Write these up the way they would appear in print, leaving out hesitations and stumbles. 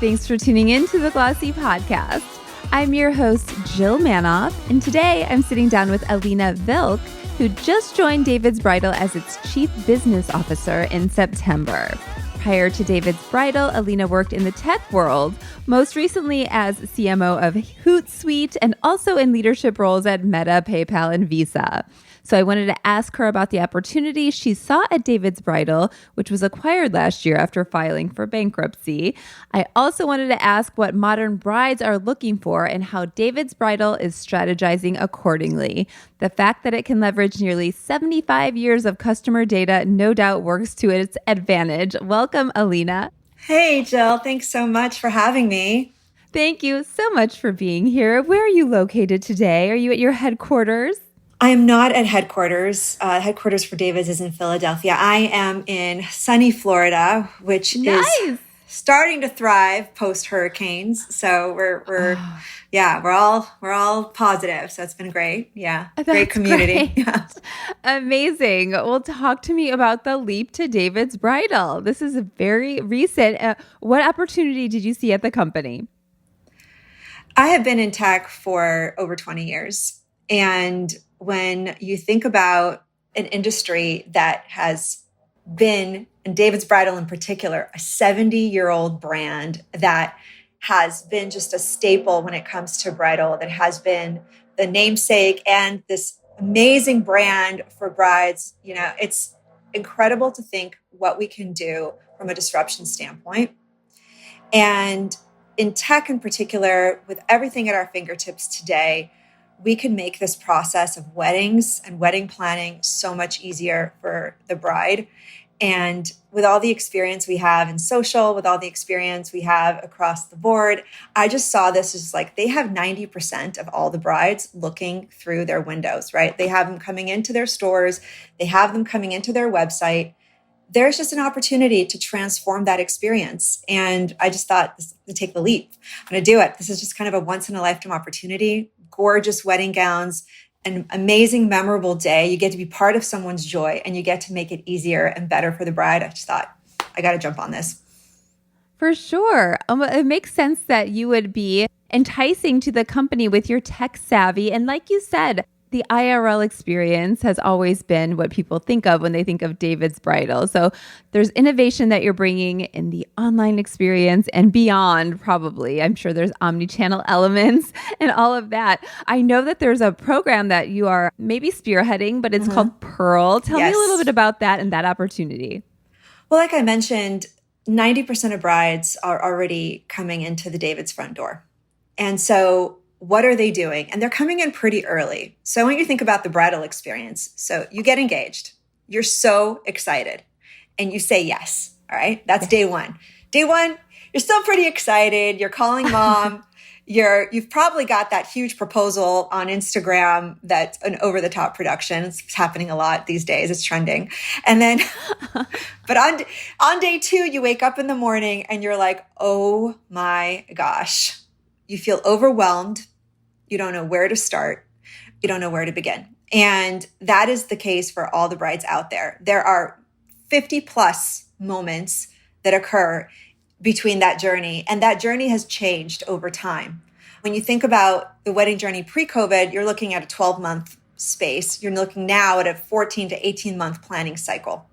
Thanks for tuning in to the Glossy Podcast. I'm your host, Jill Manoff, and today I'm sitting down with Elina Vilk, who just joined David's Bridal as its Chief Business Officer in September. Prior to David's Bridal, Elina worked in the tech world, most recently as CMO of Hootsuite and also in leadership roles at Meta, PayPal, and Visa. So I wanted to ask her about the opportunity she saw at David's Bridal, which was acquired last year after filing for bankruptcy. I also wanted to ask what modern brides are looking for and how David's Bridal is strategizing accordingly. The fact that it can leverage nearly 75 years of customer data no doubt works to its advantage. Welcome, Elina. Hey, Jill. Thanks so much for having me. Thank you so much for being here. Where are you located today? Are you at your headquarters? I am not at headquarters. Headquarters for David's is in Philadelphia. I am in sunny Florida, which is starting to thrive post hurricanes. So we're all positive. So it's been great. Yeah, great community. Great. Yeah. Amazing. Well, talk to me about the leap to David's Bridal. This is a very recent. What opportunity did you see at the company? I have been in tech for over 20 years, and when you think about an industry that has been, and David's Bridal in particular, a 70-year-old brand that has been just a staple when it comes to bridal, that has been the namesake and this amazing brand for brides, it's incredible to think what we can do from a disruption standpoint. And in tech in particular, with everything at our fingertips today, we can make this process of weddings and wedding planning so much easier for the bride. And with all the experience we have in social, with all the experience we have across the board, I just saw this as like they have 90% of all the brides looking through their windows, right? They have them coming into their stores. They have them coming into their website. There's just an opportunity to transform that experience. And I just thought, to take the leap. I'm going to do it. This is just kind of a once-in-a-lifetime opportunity. Gorgeous wedding gowns, an amazing, memorable day. You get to be part of someone's joy and you get to make it easier and better for the bride. I just thought, I got to jump on this. For sure. It makes sense that you would be enticing to the company with your tech savvy. And like you said, the IRL experience has always been what people think of when they think of David's Bridal. So there's innovation that you're bringing in the online experience and beyond, probably. I'm sure there's omni-channel elements and all of that. I know that there's a program that you are maybe spearheading, but it's called Pearl. Tell me a little bit about that and that opportunity. Well, like I mentioned, 90% of brides are already coming into the David's front door. And so what are they doing? And they're coming in pretty early. So when you think about the bridal experience, so you get engaged, you're so excited, and you say yes. All right. That's day one. Day one, you're still pretty excited. You're calling mom. You've probably got that huge proposal on Instagram that's an over-the-top production. It's happening a lot these days. It's trending. And then, but on day two, you wake up in the morning and you're like, oh my gosh. You feel overwhelmed. You don't know where to start. You don't know where to begin. And that is the case for all the brides out there. There are 50 plus moments that occur between that journey. And that journey has changed over time. When you think about the wedding journey pre-COVID, you're looking at a 12-month space. You're looking now at a 14 to 18-month planning cycle.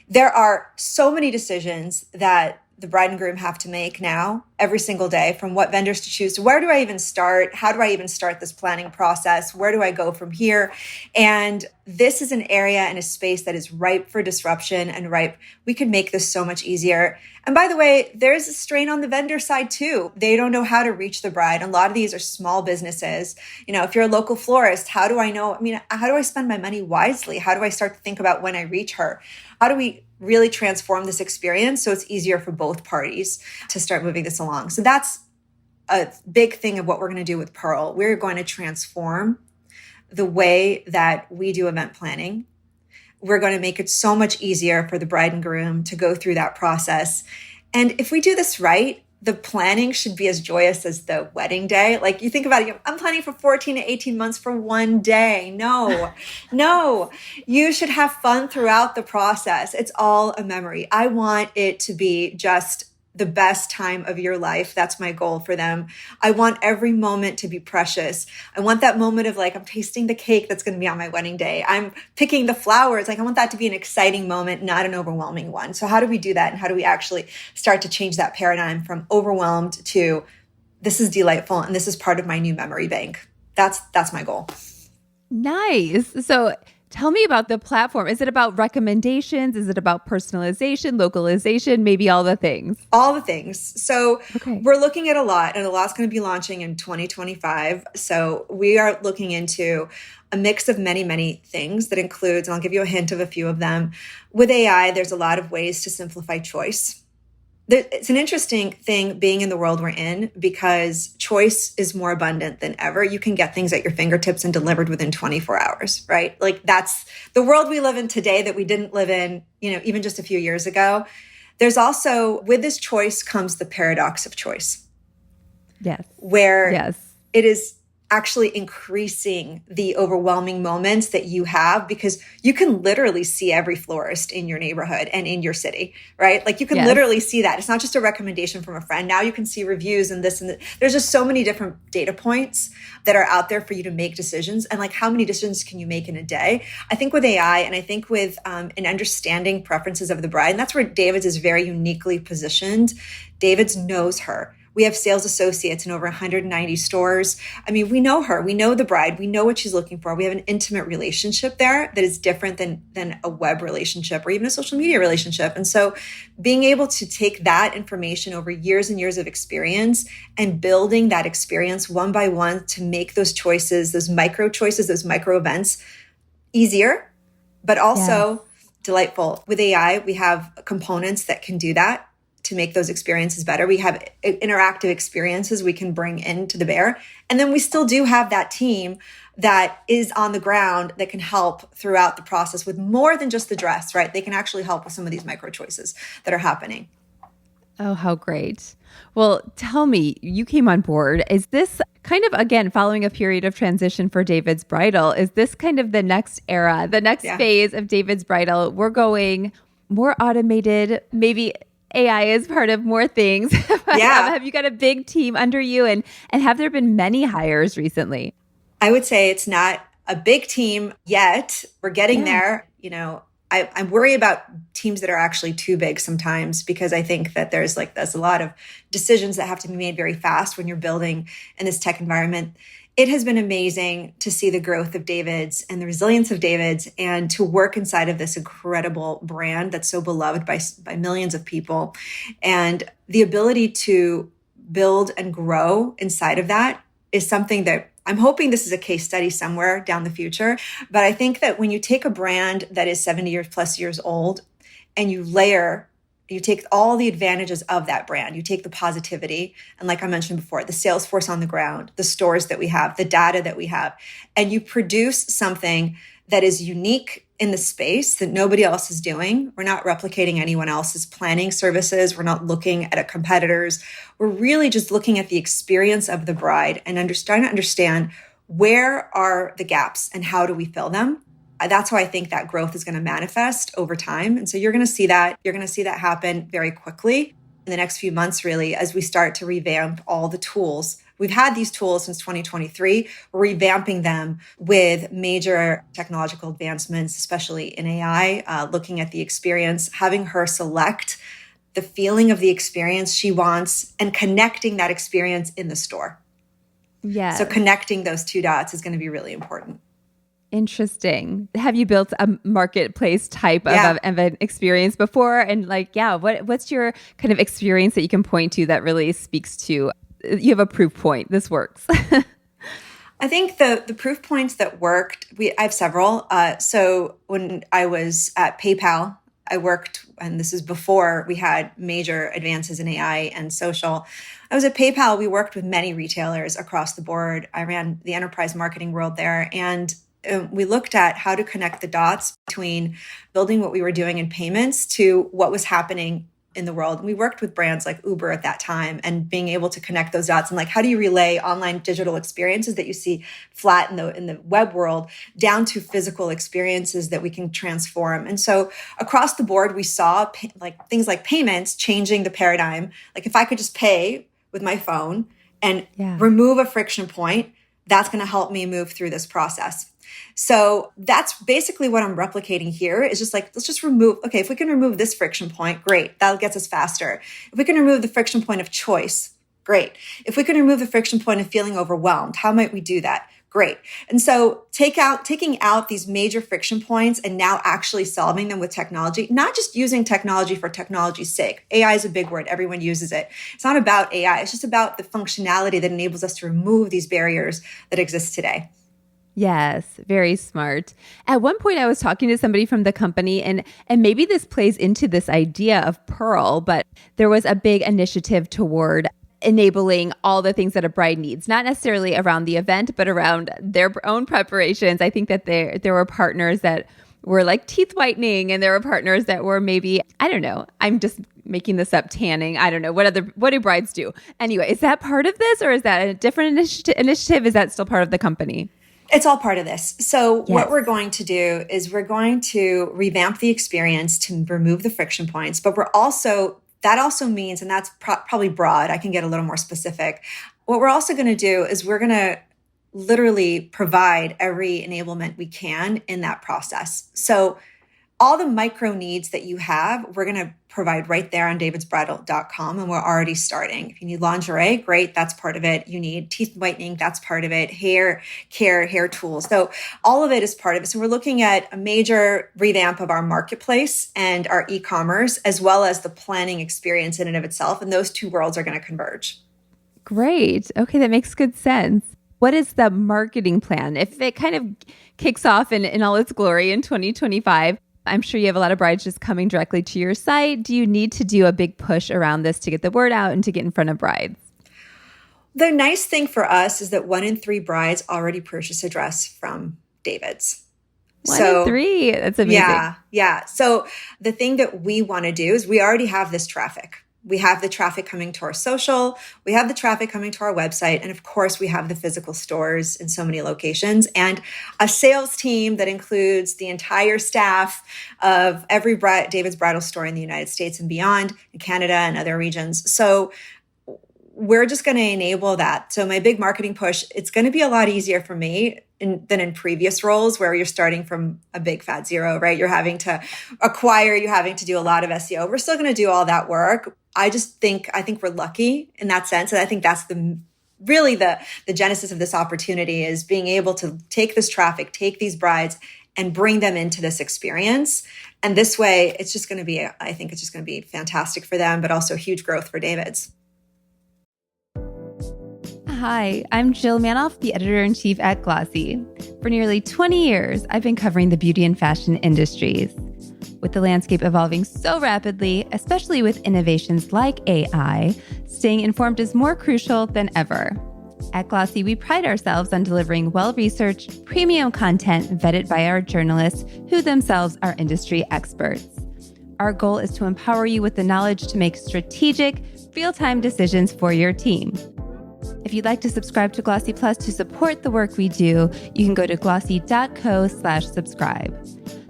There are so many decisions that the bride and groom have to make now every single day, from what vendors to choose to where do I even start? How do I even start this planning process? Where do I go from here? And this is an area and a space that is ripe for disruption and ripe. We could make this so much easier. And by the way, there's a strain on the vendor side too. They don't know how to reach the bride. A lot of these are small businesses. If you're a local florist, how do I know? How do I spend my money wisely? How do I start to think about when I reach her? How do we really transform this experience so it's easier for both parties to start moving this along? So that's a big thing of what we're going to do with Pearl. We're going to transform the way that we do event planning. We're going to make it so much easier for the bride and groom to go through that process. And if we do this right, the planning should be as joyous as the wedding day. Like, you think about it, I'm planning for 14 to 18 months for one day. No, you should have fun throughout the process. It's all a memory. I want it to be just the best time of your life. That's my goal for them. I want every moment to be precious. I want that moment of like, I'm tasting the cake that's going to be on my wedding day. I'm picking the flowers. Like, I want that to be an exciting moment, not an overwhelming one. So how do we do that? And how do we actually start to change that paradigm from overwhelmed to this is delightful and this is part of my new memory bank? That's my goal. Nice. So tell me about the platform. Is it about recommendations? Is it about personalization, localization, maybe all the things? All the things. So Okay. we're looking at a lot, and a lot's going to be launching in 2025. So we are looking into a mix of many, many things that includes, and I'll give you a hint of a few of them. With AI, there's a lot of ways to simplify choice. It's an interesting thing being in the world we're in because choice is more abundant than ever. You can get things at your fingertips and delivered within 24 hours, right? Like that's the world we live in today that we didn't live in, even just a few years ago. There's also, with this choice comes the paradox of choice. Yes. Where yes. it is actually increasing the overwhelming moments that you have because you can literally see every florist in your neighborhood and in your city, right? Like you can literally see that. It's not just a recommendation from a friend. Now you can see reviews and this and that. There's just so many different data points that are out there for you to make decisions. And like how many decisions can you make in a day? I think with AI and I think with an understanding preferences of the bride, and that's where David's is very uniquely positioned. David's knows her. We have sales associates in over 190 stores. I mean, we know her. We know the bride. We know what she's looking for. We have an intimate relationship there that is different than a web relationship or even a social media relationship. And so being able to take that information over years and years of experience and building that experience one by one to make those choices, those micro choices, those micro events easier, but also delightful. With AI, we have components that can do that to make those experiences better. We have interactive experiences we can bring into the bear. And then we still do have that team that is on the ground that can help throughout the process with more than just the dress, right? They can actually help with some of these micro choices that are happening. Oh, how great. Well, tell me, you came on board. Is this kind of, again, following a period of transition for David's Bridal? Is this kind of the next era, the next phase of David's Bridal? We're going more automated, maybe AI is part of more things. Have you got a big team under you? And have there been many hires recently? I would say it's not a big team yet. We're getting there. I worry about teams that are actually too big sometimes because I think that there's a lot of decisions that have to be made very fast when you're building in this tech environment. It has been amazing to see the growth of David's and the resilience of David's and to work inside of this incredible brand that's so beloved by millions of people. And the ability to build and grow inside of that is something that I'm hoping this is a case study somewhere down the future. But I think that when you take a brand that is 70 years plus years old and you take all the advantages of that brand. You take the positivity. And like I mentioned before, the sales force on the ground, the stores that we have, the data that we have, and you produce something that is unique in the space that nobody else is doing. We're not replicating anyone else's planning services. We're not looking at a competitors. We're really just looking at the experience of the bride and trying to understand where are the gaps and how do we fill them. That's how I think that growth is going to manifest over time. And so you're going to see that. You're going to see that happen very quickly in the next few months, really, as we start to revamp all the tools. We've had these tools since 2023. We're revamping them with major technological advancements, especially in AI, looking at the experience, having her select the feeling of the experience she wants and connecting that experience in the store. Yeah. So connecting those two dots is going to be really important. Interesting. Have you built a marketplace type of an experience before? And what's your kind of experience that you can point to that really speaks to, you have a proof point, this works? I think the proof points that worked, I have several. So when I was at PayPal, I worked, and this is before we had major advances in AI and social. I was at PayPal. We worked with many retailers across the board. I ran the enterprise marketing world there. And we looked at how to connect the dots between building what we were doing in payments to what was happening in the world. And we worked with brands like Uber at that time and being able to connect those dots and like, how do you relay online digital experiences that you see flat in the web world down to physical experiences that we can transform? And so across the board, we saw like things like payments changing the paradigm. Like if I could just pay with my phone and remove a friction point, that's going to help me move through this process. So that's basically what I'm replicating here is just like, let's just remove, okay, if we can remove this friction point, great, that gets us faster. If we can remove the friction point of choice, great. If we can remove the friction point of feeling overwhelmed, how might we do that? Great. And so taking out these major friction points and now actually solving them with technology, not just using technology for technology's sake. AI is a big word. Everyone uses it. It's not about AI. It's just about the functionality that enables us to remove these barriers that exist today. Yes, very smart. At one point, I was talking to somebody from the company, and maybe this plays into this idea of Pearl, but there was a big initiative toward enabling all the things that a bride needs, not necessarily around the event, but around their own preparations. I think that there were partners that were like teeth whitening, and there were partners that were maybe, I don't know, I'm just making this up, tanning. I don't know. What do brides do? Anyway, is that part of this, or is that a different initiative? Is that still part of the company? It's all part of this. So what we're going to do is we're going to revamp the experience to remove the friction points, but that also means, and that's probably broad, I can get a little more specific. What we're also going to do is we're going to literally provide every enablement we can in that process. So all the micro needs that you have, we're going to provide right there on davidsbridal.com. And we're already starting. If you need lingerie, great. That's part of it. You need teeth whitening. That's part of it. Hair care, hair tools. So all of it is part of it. So we're looking at a major revamp of our marketplace and our e-commerce, as well as the planning experience in and of itself. And those two worlds are going to converge. Great. Okay. That makes good sense. What is the marketing plan? If it kind of kicks off in all its glory in 2025, I'm sure you have a lot of brides just coming directly to your site. Do you need to do a big push around this to get the word out and to get in front of brides? The nice thing for us is that 1 in 3 brides already purchase a dress from David's. 1 in 3. That's amazing. Yeah. So the thing that we want to do is we already have this traffic. We have the traffic coming to our social, we have the traffic coming to our website, and of course, we have the physical stores in so many locations, and a sales team that includes the entire staff of every David's Bridal store in the United States and beyond, in Canada and other regions. So we're just going to enable that. So my big marketing push, it's going to be a lot easier for me than in previous roles where you're starting from a big fat zero, right? You're having to acquire, you're having to do a lot of SEO. We're still going to do all that work. I think we're lucky in that sense. And I think that's really the genesis of this opportunity is being able to take this traffic, take these brides and bring them into this experience. And this way, I think it's just going to be fantastic for them, but also huge growth for David's. Hi, I'm Jill Manoff, the editor-in-chief at Glossy. For nearly 20 years, I've been covering the beauty and fashion industries. With the landscape evolving so rapidly, especially with innovations like AI, staying informed is more crucial than ever. At Glossy, we pride ourselves on delivering well-researched, premium content vetted by our journalists who themselves are industry experts. Our goal is to empower you with the knowledge to make strategic, real-time decisions for your team. If you'd like to subscribe to Glossy Plus to support the work we do, you can go to glossy.co/subscribe.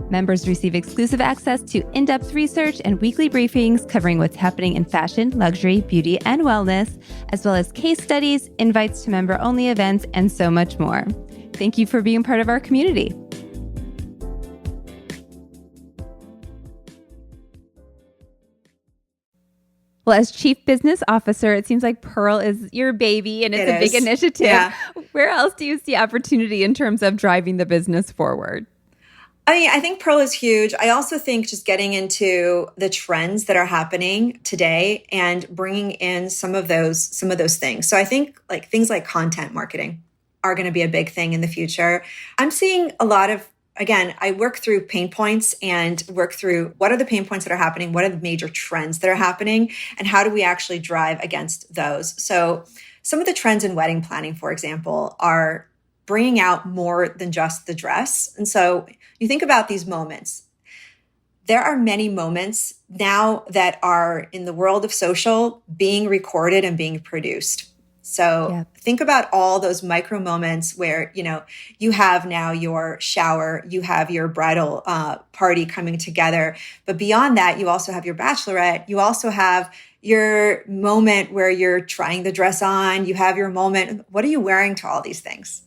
Members receive exclusive access to in-depth research and weekly briefings covering what's happening in fashion, luxury, beauty, and wellness, as well as case studies, invites to member-only events, and so much more. Thank you for being part of our community. Well, as Chief Business Officer, it seems like Pearl is your baby and it's a big initiative. Yeah. Where else do you see opportunity in terms of driving the business forward? I think Pearl is huge. I also think just getting into the trends that are happening today and bringing in some of those things. So I think like things like content marketing are going to be a big thing in the future. I'm seeing a lot of, again, I work through pain points and work through what are the pain points that are happening, what are the major trends that are happening, and how do we actually drive against those? So some of the trends in wedding planning, for example, are bringing out more than just the dress. And so you think about these moments. there are many moments now that are in the world of social being recorded and being produced. So think about all those micro moments where, you have now your shower, you have your bridal party coming together. But beyond that, you also have your bachelorette. You also have your moment where you're trying the dress on. You have your moment. What are you wearing to all these things?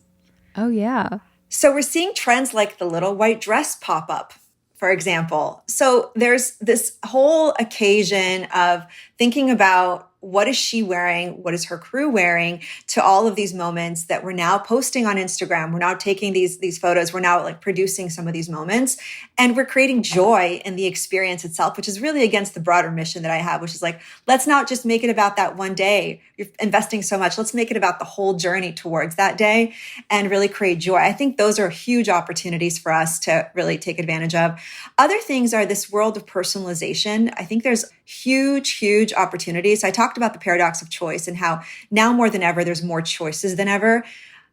Oh, yeah. So we're seeing trends like the little white dress pop up, for example. So there's this whole occasion of thinking about what is she wearing? What is her crew wearing to all of these moments that we're now posting on Instagram? We're now taking these photos. We're now like producing some of these moments, and we're creating joy in the experience itself, which is really against the broader mission that I have, which is like, let's not just make it about that one day. You're investing so much. Let's make it about the whole journey towards that day and really create joy. I think those are huge opportunities for us to really take advantage of. Other things are this world of personalization. I think there's huge opportunities. I talked about the paradox of choice and how now more than ever, there's more choices than ever.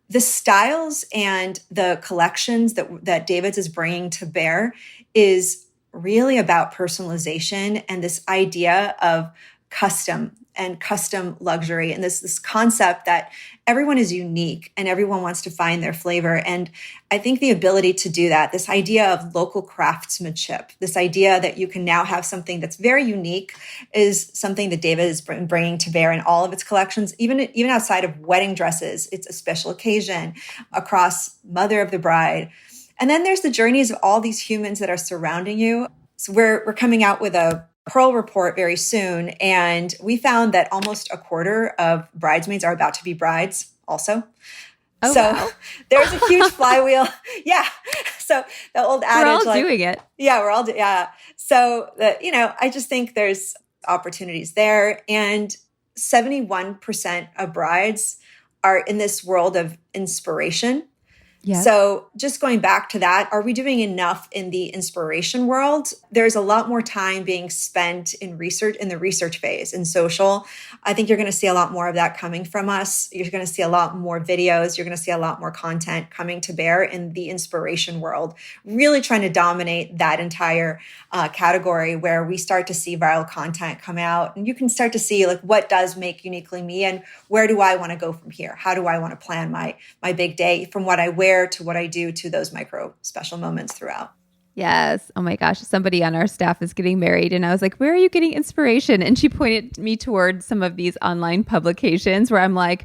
The styles and the collections that David's is bringing to bear is really about personalization and this idea of custom and custom luxury and this concept that everyone is unique and everyone wants to find their flavor. And I think the ability to do that, this idea of local craftsmanship, this idea that you can now have something that's very unique is something that David is bringing to bear in all of its collections, even outside of wedding dresses. It's a special occasion across mother of the bride. And then there's the journeys of all these humans that are surrounding you. So we're coming out with a Pearl report very soon. And we found that almost a quarter of bridesmaids are about to be brides also. Oh, so wow. There's a huge flywheel. Yeah. So the old adage, we're all doing it. Yeah, we're all yeah. So I just think there's opportunities there. And 71% of brides are in this world of inspiration. Yeah. So just going back to that, are we doing enough in the inspiration world? There's a lot more time being spent in research, in the research phase, in social. I think you're going to see a lot more of that coming from us. You're going to see a lot more videos. You're going to see a lot more content coming to bear in the inspiration world, really trying to dominate that entire category where we start to see viral content come out. And you can start to see like what does make uniquely me and where do I want to go from here? How do I want to plan my big day from what I wear to what I do to those micro special moments throughout. Yes. Oh my gosh. Somebody on our staff is getting married. And I was like, where are you getting inspiration? And she pointed me towards some of these online publications where I'm like,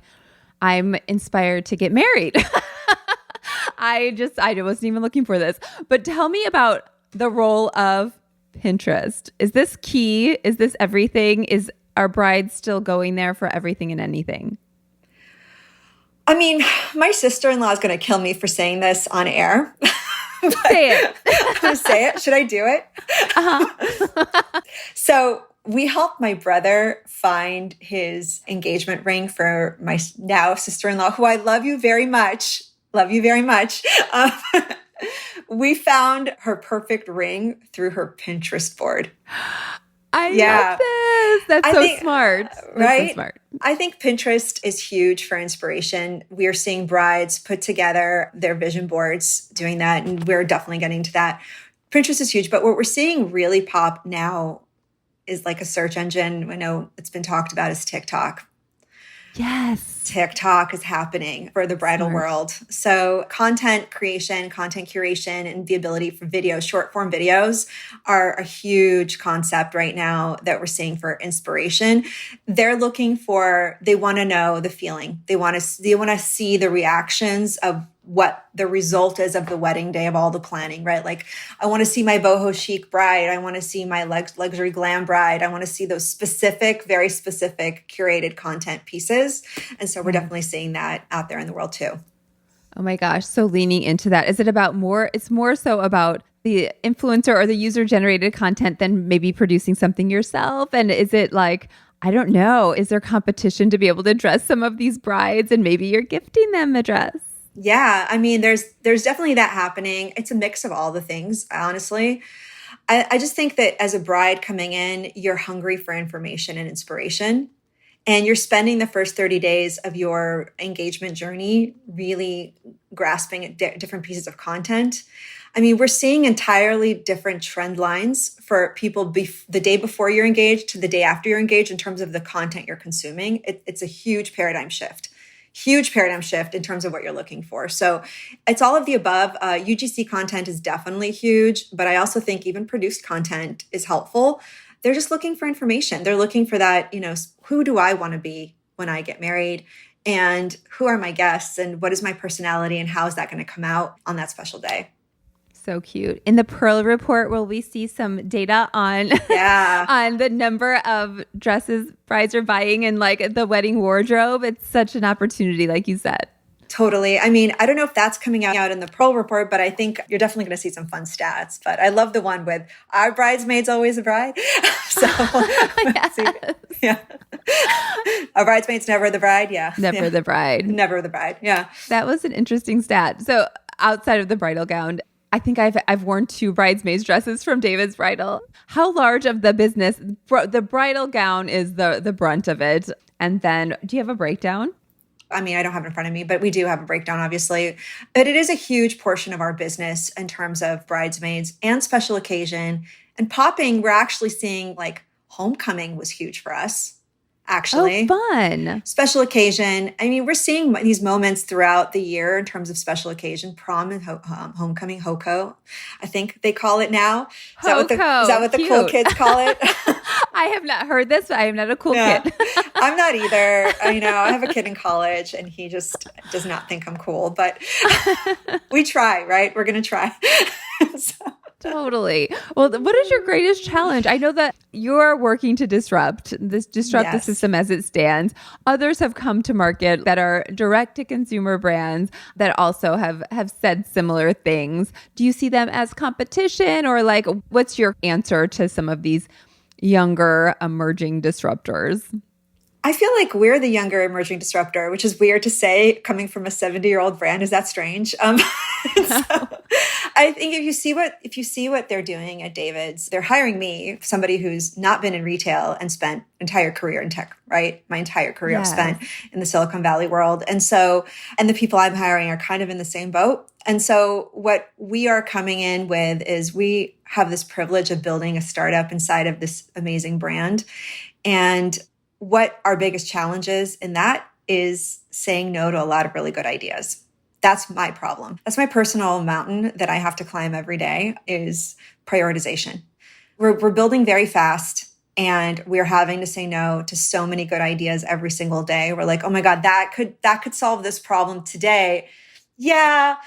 I'm inspired to get married. I wasn't even looking for this. But tell me about the role of Pinterest. Is this key? Is this everything? Is our brides still going there for everything and anything? I mean, my sister-in-law is going to kill me for saying this on air. Say it. I'm going to say it. Should I do it? Uh-huh. So we helped my brother find his engagement ring for my now sister-in-law, who I love you very much. Love you very much. We found her perfect ring through her Pinterest board. I love this. That's smart. Right? That's so smart. I think Pinterest is huge for inspiration. We are seeing brides put together their vision boards doing that, and we're definitely getting to that. Pinterest is huge, but what we're seeing really pop now is like a search engine. I know it's been talked about as TikTok. Yes. TikTok is happening for the bridal world. So content creation, content curation, and the ability for videos, short form videos are a huge concept right now that we're seeing for inspiration. They want to know the feeling. They want to see the reactions of what the result is of the wedding day of all the planning, right? Like I want to see my boho chic bride. I want to see my luxury glam bride. I want to see those specific, very specific curated content pieces. And so we're definitely seeing that out there in the world too. Oh my gosh. So leaning into that, is it about it's more so about the influencer or the user generated content than maybe producing something yourself? And is it like, I don't know, is there competition to be able to dress some of these brides and maybe you're gifting them a dress? Yeah, I mean, there's definitely that happening. It's a mix of all the things, honestly. I just think that as a bride coming in, you're hungry for information and inspiration. and you're spending the first 30 days of your engagement journey really grasping at different pieces of content. I mean, we're seeing entirely different trend lines for people the day before you're engaged to the day after you're engaged in terms of the content you're consuming. It's a huge paradigm shift in terms of what you're looking for. So it's all of the above. UGC content is definitely huge, but I also think even produced content is helpful. They're just looking for information. They're looking for that, who do I want to be when I get married? And who are my guests? And what is my personality? And how is that going to come out on that special day? So cute. In the Pearl Report, will we see some data on on the number of dresses brides are buying and like the wedding wardrobe? It's such an opportunity, like you said. Totally. I mean, I don't know if that's coming out in the Pearl Report, but I think you're definitely going to see some fun stats. But I love the one with "Our bridesmaid's always a bride." So, yeah. Our bridesmaid's never the bride. Yeah. Never the bride. Never the bride. Yeah. That was an interesting stat. So outside of the bridal gown, I think I've worn 2 bridesmaids dresses from David's Bridal. How large of the business, the bridal gown is the brunt of it. And then do you have a breakdown? I mean, I don't have it in front of me, but we do have a breakdown, obviously. But it is a huge portion of our business in terms of bridesmaids and special occasion. And popping, we're actually seeing like homecoming was huge for us. Actually. Oh, fun. Special occasion. I mean, we're seeing these moments throughout the year in terms of special occasion, prom and homecoming, HOCO, I think they call it now. Is that what the cool kids call it? I have not heard this, but I am not a cool kid. I'm not either. I have a kid in college and he just does not think I'm cool, but we try, right? We're going to try. So. Totally. Well, what is your greatest challenge? I know that you're working to disrupt the system as it stands. Others have come to market that are direct to consumer brands that also have said similar things. Do you see them as competition, or like what's your answer to some of these younger emerging disruptors? I feel like we're the younger emerging disruptor, which is weird to say coming from a 70-year-old brand. Is that strange? So I think if you see what they're doing at David's, they're hiring me, somebody who's not been in retail and spent entire career in tech, right? My entire career I've spent in the Silicon Valley world. And the people I'm hiring are kind of in the same boat. And so what we are coming in with is we have this privilege of building a startup inside of this amazing brand. And what our biggest challenge is in that is saying no to a lot of really good ideas. That's my problem. That's my personal mountain that I have to climb every day is prioritization. We're building very fast and we're having to say no to so many good ideas every single day. We're like, oh my God, that could solve this problem today. Yeah.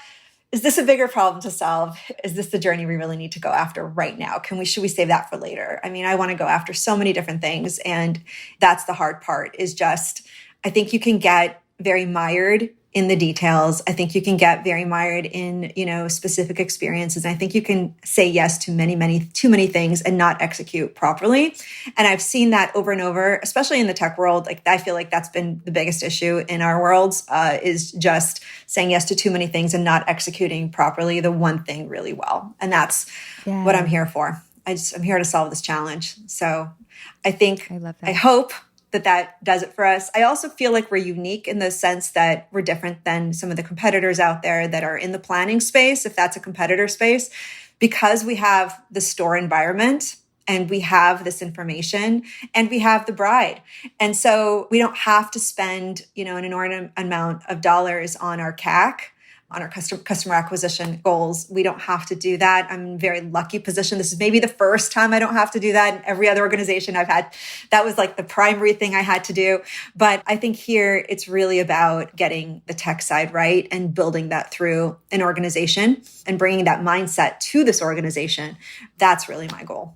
Is this a bigger problem to solve? Is this the journey we really need to go after right now? Should we save that for later? I mean, I want to go after so many different things. And that's the hard part is just, I think you can get very mired in the details. I think you can get very mired in, specific experiences. I think you can say yes to too many things and not execute properly. And I've seen that over and over, especially in the tech world. Like, I feel like that's been the biggest issue in our worlds, is just saying yes to too many things and not executing properly the one thing really well. And that's what I'm here for. I'm here to solve this challenge. So I think, I hope that does it for us. I also feel like we're unique in the sense that we're different than some of the competitors out there that are in the planning space, if that's a competitor space, because we have the store environment and we have this information and we have the bride. And so we don't have to spend, an inordinate amount of dollars on our CAC, on our customer acquisition goals. We don't have to do that. I'm in a very lucky position. This is maybe the first time I don't have to do that. In every other organization I've had, that was like the primary thing I had to do. But I think here it's really about getting the tech side right and building that through an organization and bringing that mindset to this organization. That's really my goal.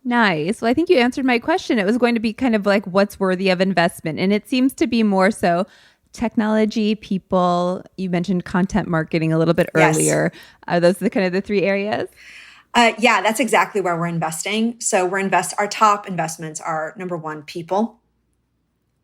Nice. Well, I think you answered my question. It was going to be kind of like what's worthy of investment. And it seems to be more so technology, people. You mentioned content marketing a little bit earlier. Yes. Are those the kind of the 3 areas? Yeah, that's exactly where we're investing. So our top investments are number 1, people,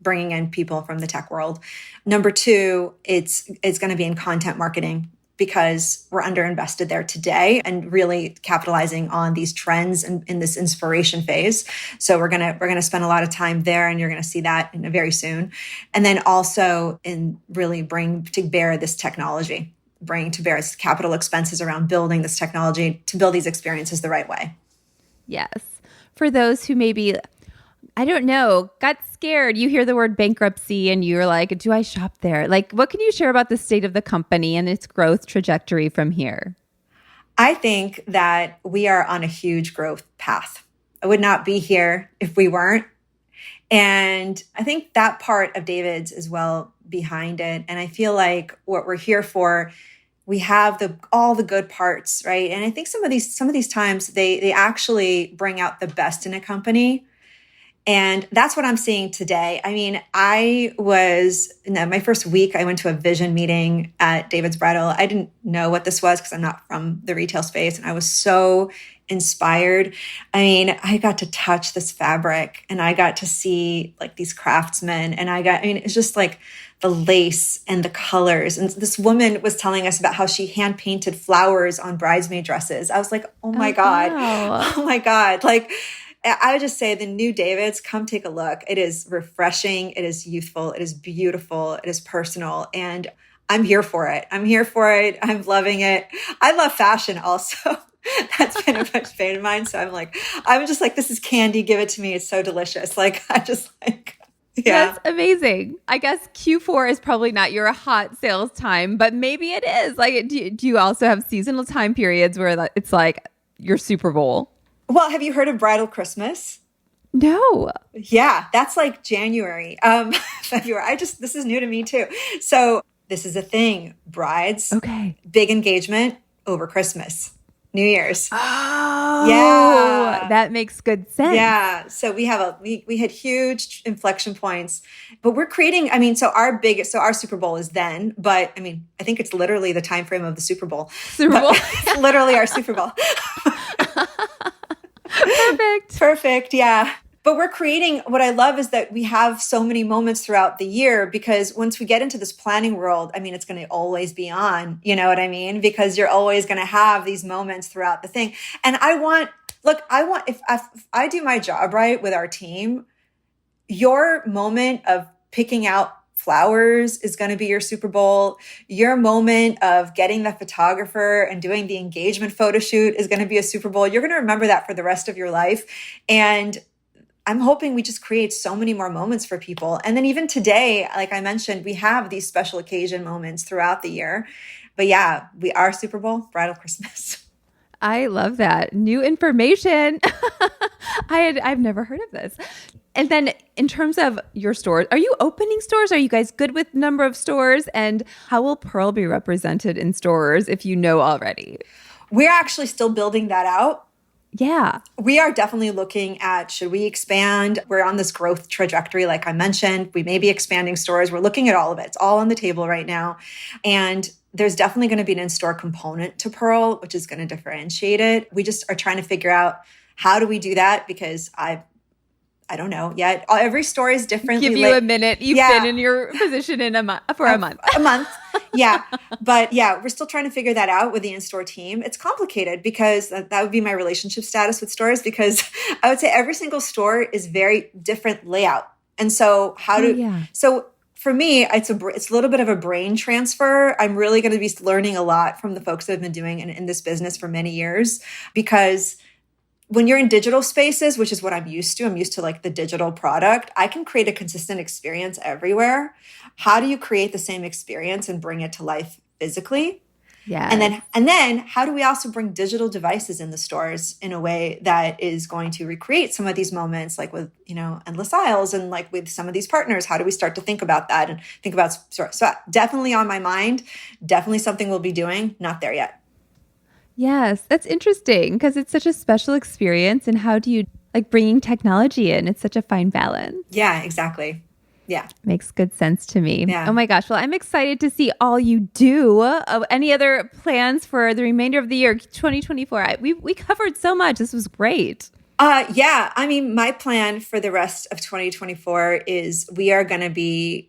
bringing in people from the tech world. Number 2, it's going to be in content marketing, because we're underinvested there today and really capitalizing on these trends and in this inspiration phase. So we're gonna spend a lot of time there, and you're gonna see that very soon. And then also in really bring to bear this technology, bring to bear capital expenses around building this technology to build these experiences the right way. Yes. For those who maybe, I don't know, got scared. You hear the word bankruptcy and you're like, do I shop there? Like, what can you share about the state of the company and its growth trajectory from here? I think that we are on a huge growth path. I would not be here if we weren't. And I think that part of David's is well behind it. And I feel like what we're here for, we have all the good parts, right? And I think some of these times they actually bring out the best in a company. And that's what I'm seeing today. I mean, my first week, I went to a vision meeting at David's Bridal. I didn't know what this was because I'm not from the retail space. And I was so inspired. I mean, I got to touch this fabric and I got to see like these craftsmen. And it's just like the lace and the colors. And this woman was telling us about how she hand painted flowers on bridesmaid dresses. I was like, oh my God. Wow. Oh my God. Like, I would just say the new David's, come take a look. It is refreshing. It is youthful. It is beautiful. It is personal. And I'm here for it. I'm loving it. I love fashion also. That's been a much pain of mine. So I'm just like, this is candy. Give it to me. It's so delicious. Like, yeah. That's amazing. I guess Q4 is probably not your hot sales time, but maybe it is. Like, do you also have seasonal time periods where it's like your Super Bowl? Well, have you heard of Bridal Christmas? No. Yeah, that's like January, February. This is new to me too. So this is a thing. Brides, okay, big engagement over Christmas, New Year's. Oh, yeah, that makes good sense. Yeah. So we had huge inflection points, but we're creating, so our Super Bowl is then, but I think it's literally the time frame of the Super Bowl. Super Bowl. It's literally our Super Bowl. Perfect. Yeah. But we're creating, what I love is that we have so many moments throughout the year, because once we get into this planning world, it's going to always be on, you know what I mean? Because you're always going to have these moments throughout the thing. And if I do my job right with our team, your moment of picking out flowers is going to be your Super Bowl. Your moment of getting the photographer and doing the engagement photo shoot is going to be a Super Bowl. You're going to remember that for the rest of your life. And I'm hoping we just create so many more moments for people. And then even today, like I mentioned, we have these special occasion moments throughout the year. But yeah, our Super Bowl, Bridal Christmas. I love that. New information. I've never heard of this. And then in terms of your stores, are you opening stores? Are you guys good with number of stores? And how will Pearl be represented in stores if you know already? We're actually still building that out. Yeah. We are definitely looking at, should we expand? We're on this growth trajectory, like I mentioned. We may be expanding stores. We're looking at all of it. It's all on the table right now. And there's definitely going to be an in-store component to Pearl, which is going to differentiate it. We just are trying to figure out, how do we do that? Because I don't know yet. Every store is different. Give you a minute. You've been in your position for a month. A month. Yeah. But yeah, we're still trying to figure that out with the in-store team. It's complicated because that would be my relationship status with stores, because I would say every single store is very different layout. And so so for me, it's a little bit of a brain transfer. I'm really going to be learning a lot from the folks that have been doing in this business for many years, because when you're in digital spaces, which is what I'm used to like the digital product, I can create a consistent experience everywhere. How do you create the same experience and bring it to life physically? Yeah. And then how do we also bring digital devices in the stores in a way that is going to recreate some of these moments, like with, endless aisles and like with some of these partners? How do we start to think about that and think about, so definitely on my mind, definitely something we'll be doing, not there yet. Yes, that's interesting because it's such a special experience. And how do you bringing technology in? It's such a fine balance. Yeah, exactly. Yeah. Makes good sense to me. Yeah. Oh my gosh. Well, I'm excited to see all you do. Any other plans for the remainder of the year, 2024? We covered so much. This was great. Yeah. My plan for the rest of 2024 is we are going to be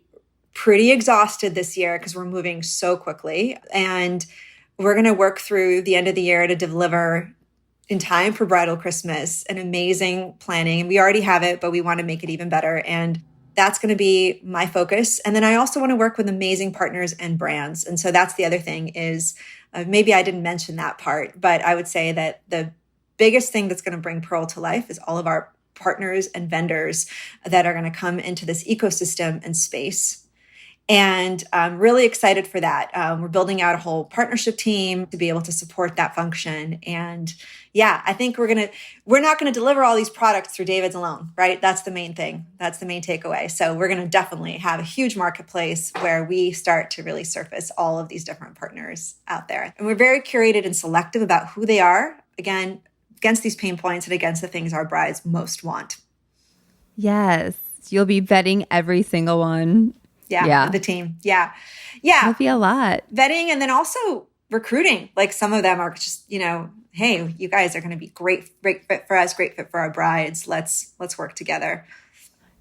pretty exhausted this year because we're moving so quickly. And We're going to work through the end of the year to deliver in time for bridal Christmas, an amazing planning. And we already have it, but we want to make it even better. And that's going to be my focus. And then I also want to work with amazing partners and brands. And so that's the other thing is maybe I didn't mention that part, but I would say that the biggest thing that's going to bring Pearl to life is all of our partners and vendors that are going to come into this ecosystem and space. And I'm really excited for that. We're building out a whole partnership team to be able to support that function. And yeah, I think we're not going to deliver all these products through David's alone, right? That's the main thing. That's the main takeaway. So we're going to definitely have a huge marketplace where we start to really surface all of these different partners out there. And we're very curated and selective about who they are, again, against these pain points and against the things our brides most want. Yes. You'll be vetting every single one. Yeah. The team. Yeah. That'll be a lot. Vetting and then also recruiting. Like some of them are just, hey, you guys are going to be great fit for us, great fit for our brides. Let's work together.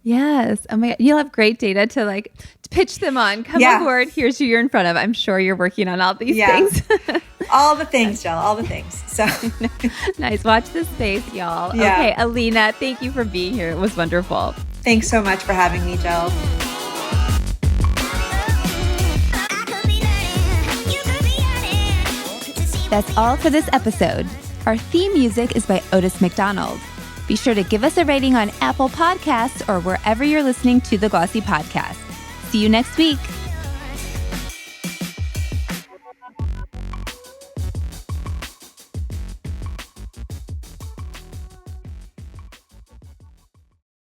Yes. Oh my God. You'll have great data to pitch them on. Come aboard. Here's who you're in front of. I'm sure you're working on all these things. All the things, Jill. All the things. So nice. Watch this space, y'all. Yeah. Okay, Elina, thank you for being here. It was wonderful. Thanks so much for having me, Jill. That's all for this episode. Our theme music is by Otis McDonald. Be sure to give us a rating on Apple Podcasts or wherever you're listening to the Glossy Podcast. See you next week.